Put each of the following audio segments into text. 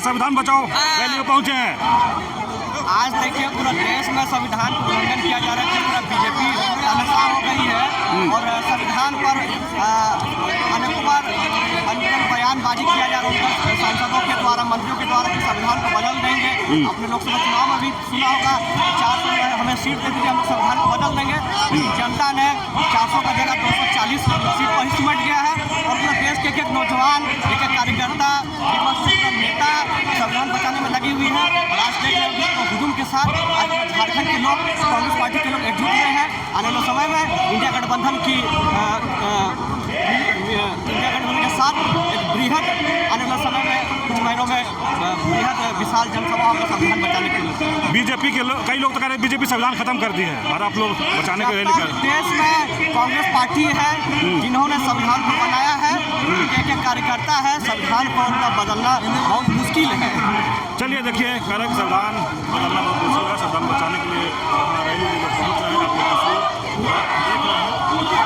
संविधान बचाओ रैली में पहुंचे हैं। आज देखिए पूरा देश में संविधान का उल्लंघन किया जा रहा है। पूरा बीजेपी तमसा हो गई है और संविधान पर अनेक बार बयानबाजी किया जा रहा है सांसदों के द्वारा, मंत्रियों के द्वारा कि संविधान को बदल देंगे। अपने लोकसभा चुनाव में भी सुना होगा 400 हमें सीट दे दीजिए, हम लोग संविधान को बदल देंगे। जनता ने 400 का जगह 240 सीट पर ही सिमट गया है और पूरे देश के एक नौजवान, एक कार्यकर्ता, विपक्षी नेता संविधान बचाने में लगी हुई है। और आज देख रहे हैं हुजूम के साथ आज झारखंड के लोग, कांग्रेस पार्टी के लोग एकजुट हुए हैं। आने वाले समय में इंडिया गठबंधन के साथ एक बृहद आने वाले समय में कुछ महीनों में बृहद विशाल जनसभा होगा संविधान बचाने के लिए। बीजेपी के कई लोग तो कह रहे हैं बीजेपी संविधान खत्म कर दी है और आप लोग बचाने के रैली कर। देश में कांग्रेस पार्टी है जिन्होंने संविधान को बनाया है, एक कार्यकर्ता है, संविधान को बदलना बहुत मुश्किल है। चलिए देखिए करक संविधान बदलना बहुत मुश्किल है। संविधान बचाने के लिए रैली में लोग पहुँच रहे हैं। आप लोग क्या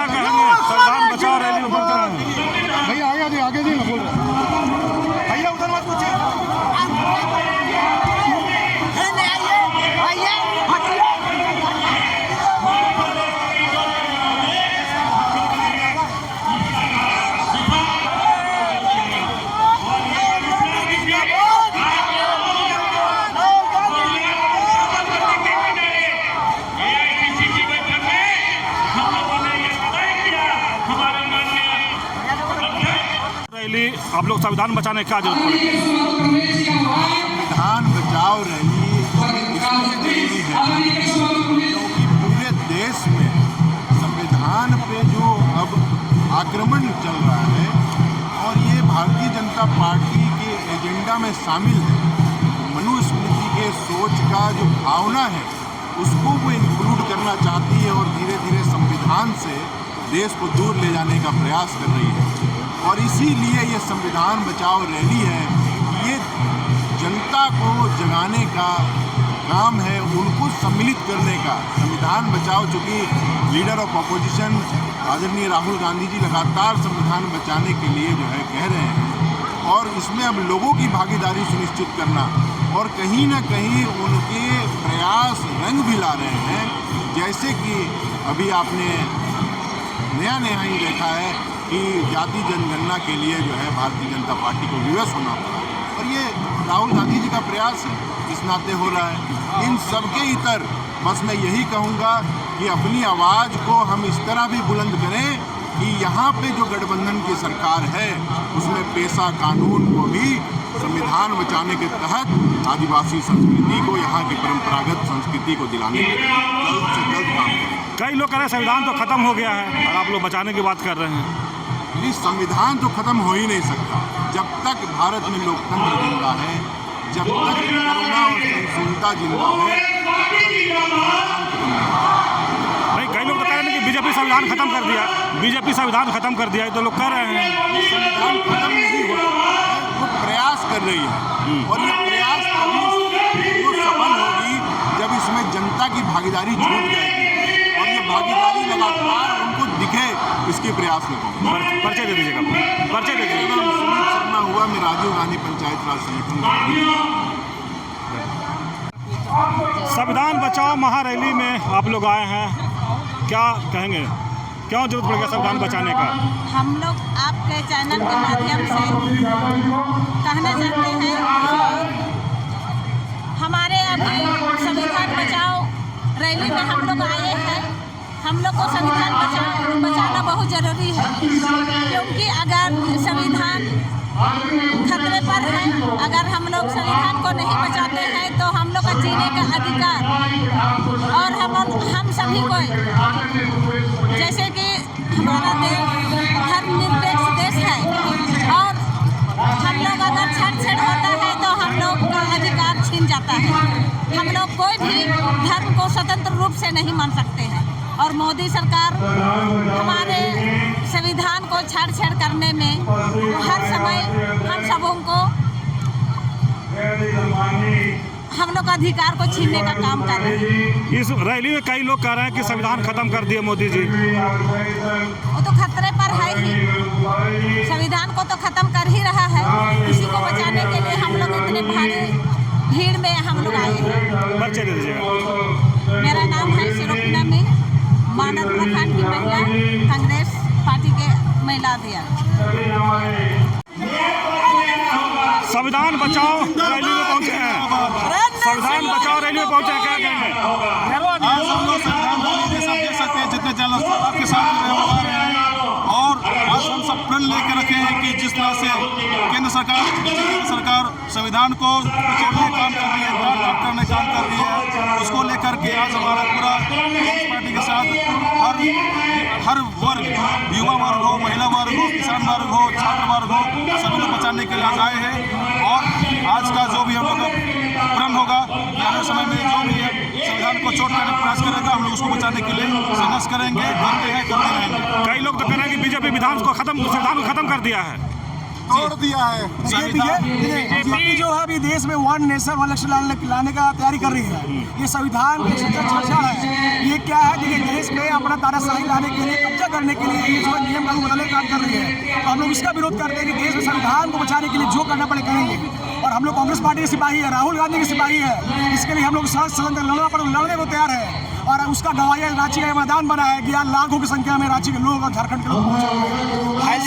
कहेंगे संविधान बचाओ रैली में पहुँच रहे हैं। भैया आगे जी मैं बोल रहा हूँ। भैया उधर मत पूछिए। आप लोग संविधान बचाने का जरूरत पड़ेगी। संविधान बचाओ रैली इसलिए जरूरी है क्योंकि पूरे देश में संविधान पे जो अब आक्रमण चल रहा है और ये भारतीय जनता पार्टी के एजेंडा में शामिल है। मनुस्मृति के सोच का जो भावना है उसको वो इंक्लूड करना चाहती है और धीरे धीरे संविधान से देश को दूर ले जाने का प्रयास कर रही है। और इसीलिए ये संविधान बचाओ रैली है, ये जनता को जगाने का काम है, उनको सम्मिलित करने का। संविधान बचाओ, चूँकि लीडर ऑफ अपोजिशन आदरणीय राहुल गांधी जी लगातार संविधान बचाने के लिए जो है कह रहे हैं और इसमें अब लोगों की भागीदारी सुनिश्चित करना और कहीं ना कहीं उनके प्रयास रंग भी ला रहे हैं। जैसे कि अभी आपने नया ही देखा है कि जाति जनगणना के लिए जो है भारतीय जनता पार्टी को विवश होना पड़ा और ये राहुल गांधी जी का प्रयास इस नाते हो रहा है। इन सबके इतर बस मैं यही कहूँगा कि अपनी आवाज़ को हम इस तरह भी बुलंद करें कि यहाँ पे जो गठबंधन की सरकार है उसमें पेशा कानून को भी संविधान बचाने के तहत आदिवासी संस्कृति को, यहाँ की परंपरागत संस्कृति को दिलाने के लिए जल्द से जल्द काम करें। कई लोग कह रहे हैं संविधान तो खत्म हो गया है और आप लोग बचाने की बात कर रहे हैं। ये संविधान तो खत्म हो ही नहीं सकता जब तक भारत में लोकतंत्र जिंदा है, जब तक करुणा और सहिष्णुता जिंदा है। भाई कई लोग तो कह रहे हैं कि बीजेपी संविधान खत्म कर दिया, बीजेपी संविधान खत्म कर दिया, ये तो लोग कह रहे हैं। संविधान खत्म नहीं हो रहा है, वो प्रयास कर रही है और ये प्रयास तभी वो सफल होगी जब इसमें जनता की भागीदारी छूट जाएगी और ये भागीदारी लगातार उनको दिखे। इसके प्रयास में परिचय दे दीजिएगा, परिचय दे दीजिएगा। सुमित शर्मा हुआ, मैं राजीव गांधी पंचायत राज संगठन। संविधान बचाओ महारैली में आप लोग आए हैं, क्या कहेंगे, क्यों जरूरत पड़ गया संविधान बचाने का? हम लोग आपके चैनल के माध्यम से कहना चाहते हैं हमारे अभी संविधान बचाओ रैली में हम लोग आए हैं। हम लोग को संविधान बचाना बहुत ज़रूरी है क्योंकि अगर संविधान खतरे पर है, अगर हम लोग संविधान को नहीं बचाते हैं तो हम लोग का जीने का अधिकार और हम सभी को, जैसे कि हमारा देश धर्मनिरपेक्ष देश है और हम लोग अगर छेड़छाड़ होता है तो हम लोग का अधिकार छीन जाता है। हम लोग कोई भी धर्म को स्वतंत्र रूप से नहीं मान सकते हैं और मोदी सरकार हमारे संविधान को छेड़छाड़ करने में हर समय हम सबों को हम लोग अधिकार को छीनने का काम कर रहे हैं। इस रैली में कई लोग कह रहे हैं कि संविधान खत्म कर दिए मोदी जी। वो तो खतरे पर है ही, संविधान को तो ख़त्म कर ही रहा है, इसी को बचाने के लिए हम लोग इतने भारी भीड़ में हम लोग आए हैं। परिचय दे दीजिएगा। मेरा नाम है शिरोपना में मानव प्रखंड की महिला, कांग्रेस पार्टी के महिला अध्यक्ष। संविधान बचाओ रैली में पहुंचे हैं। संविधान बचाओ रैली में पहुंचे हैं, क्या कहेंगे? आज हम लोग संविधान रैली सब देख सकते हैं, जितने जर्नलिस्ट आपके साथ व्यवहार है, और आज हम सब प्रण लेकर रखे हैं कि जिस तरह से केंद्र सरकार संविधान को तोड़ने का काम कर रही है, काट करने का काम कर रही है, उसको लेकर के आज हमारा पूरा कांग्रेस पार्टी के साथ हर वर्ग, युवा वर्ग हो, महिला वर्ग हो, किसान वर्ग हो, छात्र वर्ग हो, सभी लोग बचाने के लिए आज आए हैं। और आज का जो भी हम लोग प्रण होगा कि आने समय में जो भी है संविधान को चोट करने का प्रयास करेगा, हम लोग उसको बचाने के लिए संघर्ष करेंगे, करते हैं, करते रहेंगे। कई लोग तो कह रहे हैं कि बीजेपी संविधान को खत्म कर दिया है, तोड़ दिया है। बीजेपी जो है अभी देश में वन नेशन वन इलेक्शन लाने का तैयारी कर रही है। ये संविधान की चर्चा है। ये क्या है कि देश में अपना तानाशाही लाने के लिए, कब्जा करने के लिए ये जो नियम कानून बदलने का काम कर रही है। तो हम लोग इसका विरोध करते हैं कि देश में संविधान को बचाने के लिए जो करना पड़े करेंगे। और हम लोग कांग्रेस पार्टी के सिपाही है, राहुल गांधी के सिपाही है। इसके लिए हम लोग सदन तक लड़ना पड़े, लड़ने को तैयार है। और उसका गवाही रांची का मैदान बना है कि लाखों की संख्या में रांची के लोग और झारखंड के लोग पहुंचे।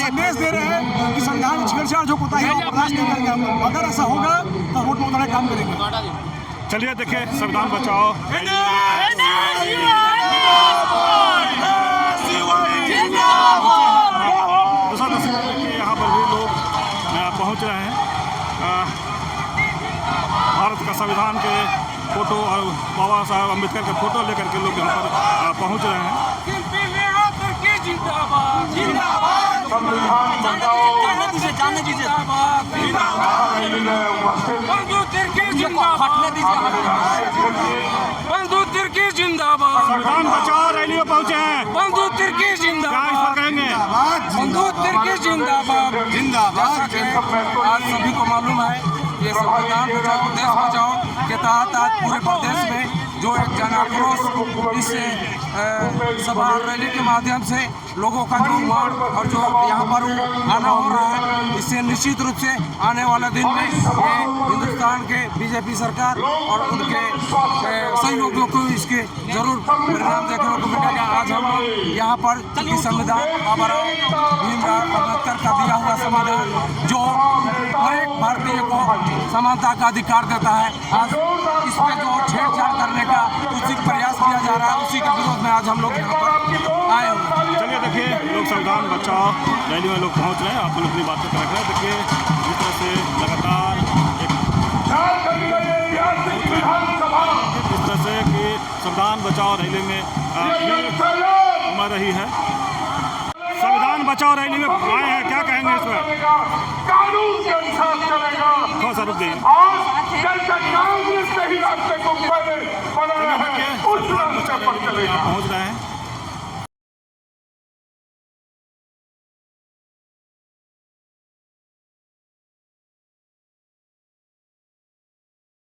संदेश दे रहे हैं कि संविधान की छेड़छाड़ जो होता है वो बर्दाश्त नहीं करेंगे हम लोग। अगर ऐसा होगा तो वोट में उतना काम करेंगे। चलिए देखिए, संविधान बचाओ यहाँ पर भी लोग पहुँच रहे हैं। भारत का संविधान के फोटो और बाबा साहब अम्बेडकर के फोटो लेकर के लोग यहाँ पर पहुँच रहे हैं। बंधु तिर्की जिंदाबाद। संविधान बचाओ रैली में पहुँचे हैं, बंधु तिर्की क्या इस जिंदाबाद। पर कहेंगे? बंधु तिर्की जिंदाबाद। जिंदाबाद। आज सभी को मालूम है ये संविधान बचाओ देश बचाओ के तहत आज पूरे प्रदेश में जो एक जन आक्रोश इस सभा रैली के माध्यम से लोगों का जो उमंग और जो यहाँ पर आना हो रहा है, इससे निश्चित रूप से आने वाले दिन में ये हिंदुस्तान के बीजेपी सरकार और उनके सहयोगियों को इसके जरूर परिणाम देखने को मिलेगा। आज हम लोग यहाँ पर चूँकि संविधान बाबा भीमराव अम्बेडकर का दिया हुआ संविधान जो हर एक भारतीय को समानता का अधिकार देता है, आज इस पर जो छेड़छाड़ करने का उसी प्रयास किया जा रहा है, उसी के विरोध में आज हम लोग यहाँ पर आए हुए। चलिए देखिए, लोग संविधान बचाओ रैली में लोग पहुँच रहे हैं। आप लोग अपनी बातें कर रहे हैं। देखिए जिस तरह से लगातार जिस तरह से कि संविधान बचाओ रैली में उमड़ रही है। संविधान बचाओ रैली में आए हैं, क्या कहेंगे इस पर? कानून के अनुसार चलेगा थोड़ा सा रुक गई। और जब तक कांग्रेस सही रास्ते को पहले बना है उस रास्ते पर चलेगा। पहुँच